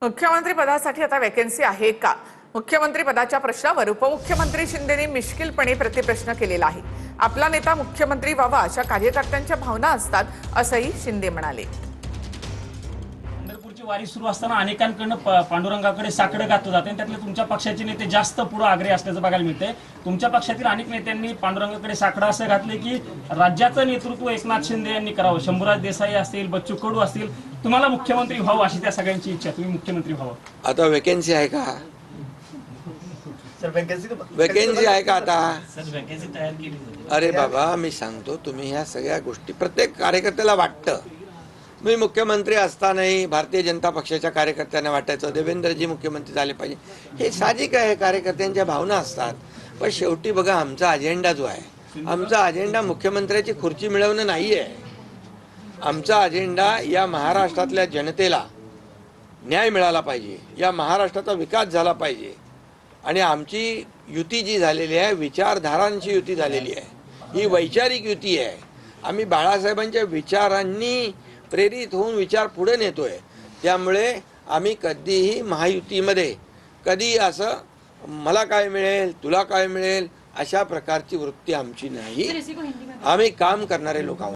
मुख्यमंत्री पदासाठी आता वॅकन्सी आहे का? मुख्यमंत्री पदाच्या प्रश्नावर उपमुख्यमंत्री शिंदेंनी मिश्किलपणे प्रतिप्रश्न केलेला आहे. आपला नेता मुख्यमंत्री व्हावा अशा कार्यकर्त्यांच्या भावना असतात असंही शिंदे म्हणाले. पंढरपूरची वारी सुरू असताना अनेकांकडून पांडुरंगाकडे साकडं घातलं जाते आणि त्यातले तुमच्या पक्षाचे नेते जास्त पुढे आग्रही असल्याचं बघायला मिळतंय. तुमच्या पक्षातील अनेक नेत्यांनी पांडुरंगाकडे साकडं असं घातले की राज्याचं नेतृत्व एकनाथ शिंदे यांनी करावं. शंभूराज देसाई असतील, बच्चू कडू असतील, तुम्हाला मुख्यमंत्री व्हावं अशी त्या सगळ्यांची इच्छा, तुम्ही मुख्यमंत्री व्हावं. आता वॅकन्सी आहे का? वॅकन्सी आहे का आता? वॅकन्सी तयार केली. अरे बाबा, मी सांगतो, तुम्ही ह्या सगळ्या गोष्टी प्रत्येक कार्यकर्त्याला वाटतं. मी मुख्यमंत्री असतानाही भारतीय जनता पक्षाच्या कार्यकर्त्यांना वाटायचं देवेंद्रजी मुख्यमंत्री झाले पाहिजे. हे साहजिक आहे, कार्यकर्त्यांच्या भावना असतात. पण शेवटी बघा, आमचा अजेंडा जो आहे, आमचा अजेंडा मुख्यमंत्र्याची खुर्ची मिळवणं नाही आहे. आमचा अजेंडा या महाराष्ट्रातल्या जनतेला न्याय मिळाला पाहिजे, या महाराष्ट्राचा विकास झाला पाहिजे. आणि आमची युती जी झालेली आहे, विचारधारांची युती झालेली आहे, ही वैचारिक युती आहे. आम्ही बाळासाहेबांच्या विचारांनी प्रेरित होऊन विचार पुढे नेतोय. त्यामुळे आम्ही कधीही महायुतीमध्ये कधी असं मला काय मिळेल, तुला काय मिळेल अशा प्रकारची वृत्ती आमची नाही. आम्ही काम करणारे लोक आहोत.